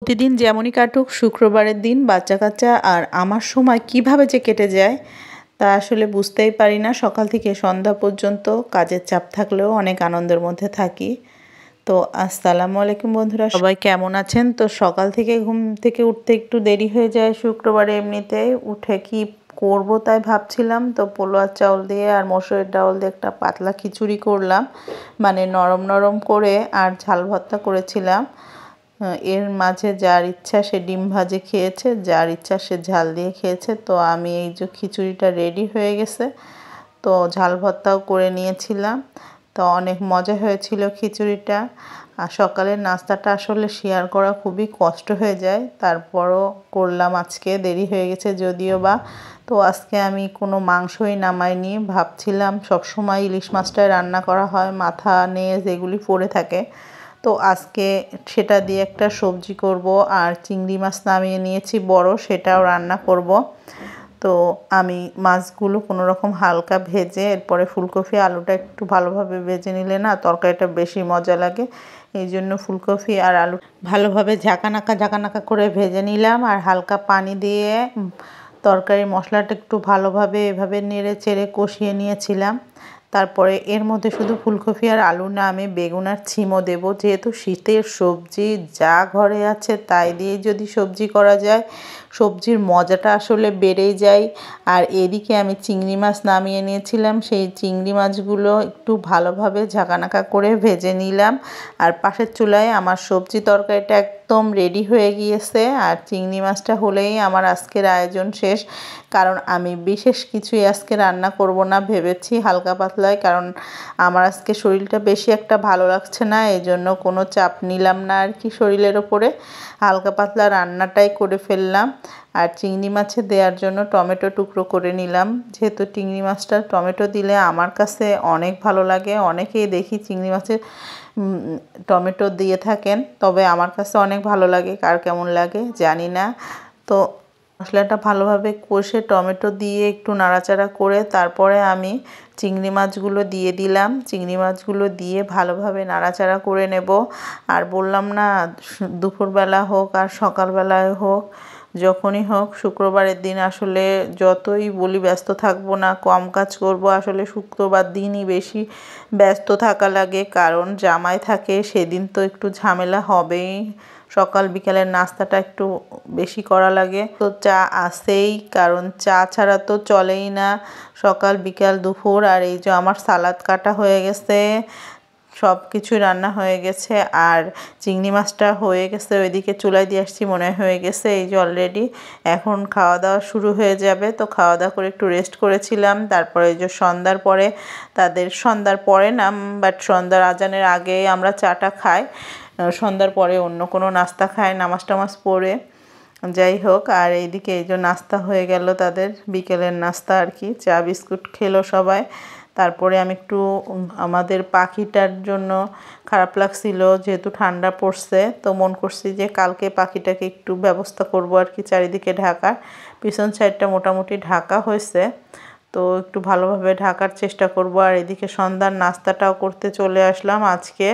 প্রতিদিন যেমনই কাটুক, শুক্রবারের দিন বাচ্চা কাচ্চা আর আমার সময় কিভাবে যে কেটে যায় তা আসলে বুঝতেই পারি না। সকাল থেকে সন্ধ্যা পর্যন্ত কাজের চাপ থাকলেও অনেক আনন্দের মধ্যে থাকি। তো আসসালামু আলাইকুম বন্ধুরা, সবাই কেমন আছেন? তো সকাল থেকে ঘুম থেকে উঠতে একটু দেরি হয়ে যায় শুক্রবারে। এমনিতেই উঠে কি করব তাই ভাবছিলাম, তো পোলোয়ার চাউল দিয়ে আর মসুরের ডাউল দিয়ে একটা পাতলা খিচুড়ি করলাম, মানে নরম নরম করে, আর ঝাল ভর্তা করেছিলাম। এর মাঝে যার ইচ্ছা সে ডিম ভাজে খেয়েছে, যার ইচ্ছা সে ঝাল দিয়ে খেয়েছে। তো আমি এই যে খিচুড়িটা রেডি হয়ে গেছে, তো ঝাল ভর্তাও করে নিয়েছিলাম। তো অনেক মজা হয়েছিল খিচুড়িটা। আর সকালের নাস্তাটা আসলে শেয়ার করা খুবই কষ্ট হয়ে যায়, তারপরও করলাম। আজকে দেরি হয়ে গেছে যদিও বা। তো আজকে আমি কোনো মাংসই নামাইনি, ভাবছিলাম সবসময় ইলিশ মাছটাই রান্না করা হয়, মাথা নেজ এগুলি পড়ে থাকে। তো আজকে সেটা দিয়ে একটা সবজি করব, আর চিংড়ি মাছ নামিয়ে নিয়েছি বড়, সেটাও রান্না করব। তো আমি মাছগুলো কোনো রকম হালকা ভেজে, এরপরে ফুলকপি আলুটা একটু ভালোভাবে ভেজে নিলে না তরকারিটা বেশি মজা লাগে। এই জন্য ফুলকপি আর আলু ভালোভাবে ঝাঁকানাকা করে ভেজে নিলাম, আর হালকা পানি দিয়ে তরকারির মশলাটা একটু ভালোভাবে এভাবে নেড়ে চেড়ে কষিয়ে নিয়েছিলাম। তারপরে এর মধ্যে শুধু ফুলকপি আর আলু না, আমি বেগুন আর ছিমও দেবো। যেহেতু শীতের সবজি যা ঘরে আছে তাই দিয়ে যদি সবজি করা যায়, সবজির মজাটা আসলে বেড়েই যায়। আর এদিকে আমি চিংড়ি মাছ নামিয়ে নিয়েছিলাম, সেই চিংড়ি মাছগুলো একটু ভালোভাবে ঝাঁকানাকা করে ভেজে নিলাম। আর পাশের চুলায় আমার সবজি তরকারিটা একদম রেডি হয়ে গিয়েছে, আর চিংড়ি মাছটা হলেই আমার আজকের আয়োজন শেষ। কারণ আমি বিশেষ কিছুই আজকে রান্না করব না, ভেবেছি হালকা পাতলায়, কারণ আমার আজকে শরীরটা বেশি একটা ভালো লাগছে না, এই জন্য কোনো চাপ নিলাম না আর কি শরীরের ওপরে। হালকা পাতলা রান্নাটাই করে ফেললাম। আর চিংড়ি মাছে দেওয়ার জন্য টমেটো টুকরো করে নিলাম, যেহেতু চিংড়ি মাছটা টমেটো দিলে আমার কাছে অনেক ভালো লাগে। অনেকেই দেখি চিংড়ি মাছে টমেটো দিয়ে থাকেন, তবে আমার কাছে অনেক ভালো লাগে, কার কেমন লাগে জানি না। তো মশলাটা ভালোভাবে কষে টমেটো দিয়ে একটু নাড়াচাড়া করে তারপরে আমি চিংড়ি মাছগুলো দিয়ে দিলাম। চিংড়ি মাছগুলো দিয়ে ভালোভাবে নাড়াচাড়া করে নেব। আর বললাম না, দুপুরবেলা হোক আর সকালবেলায় হোক, যখনই হোক, শুক্রবারের দিন আসলে যতই বলি ব্যস্ত থাকবো না, কম কাজ করব, আসলে শুক্রবার দিনই বেশি ব্যস্ত থাকা লাগে, কারণ জামাই থাকে, সেদিন তো একটু ঝামেলা হবেই। সকাল বিকালের নাস্তাটা একটু বেশি করা লাগে। তো চা আছেই, কারণ চা ছাড়া তো চলেই না সকাল বিকাল দুপুর। আর এই যে আমার সালাদ কাটা হয়ে গেছে, সব কিছু রান্না হয়ে গেছে, আর চিংড়ি মাছটা হয়ে গেছে, ওইদিকে চুলায় দিয়ে আসছি, মনে হয়ে গেছে এই যে অলরেডি। এখন খাওয়া দাওয়া শুরু হয়ে যাবে। তো খাওয়া দাওয়া করে একটু রেস্ট করেছিলাম। তারপরে এই যে সন্ধ্যার পরে, তাদের সন্ধ্যার পরে না, বাট সন্ধ্যার আজানের আগে আমরা চাটা খাই, সন্ধ্যার পরে অন্য কোনো নাস্তা খায় নামাজ টামাজ পড়ে, যাই হোক। আর এইদিকে এই যে নাস্তা হয়ে গেল, তাদের বিকেলের নাস্তা আর কি, চা বিস্কুট খেলো সবাই। তারপরে আমি একটু আমাদের পাখিটার জন্য খারাপ লাগছিল, যেহেতু ঠান্ডা পড়ছে, তো মন করছি যে কালকে পাখিটাকে একটু ব্যবস্থা করব আর কি, চারিদিকে ঢাকা। পিছন সাইডটা মোটামুটি ঢাকা হয়েছে, তো একটু ভালোভাবে ঢাকার চেষ্টা করব। আর এদিকে সন্ধ্যার নাস্তাটাও করতে চলে আসলাম। আজকে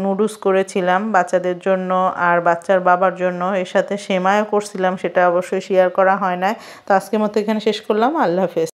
নুডলস করেছিলাম বাচ্চাদের জন্য আর বাচ্চার বাবার জন্য, এর সাথে সেমাইও করছিলাম, সেটা অবশ্যই শেয়ার করা হয় না। তো আজকের মতো এখানে শেষ করলাম। আল্লাহ হাফেজ।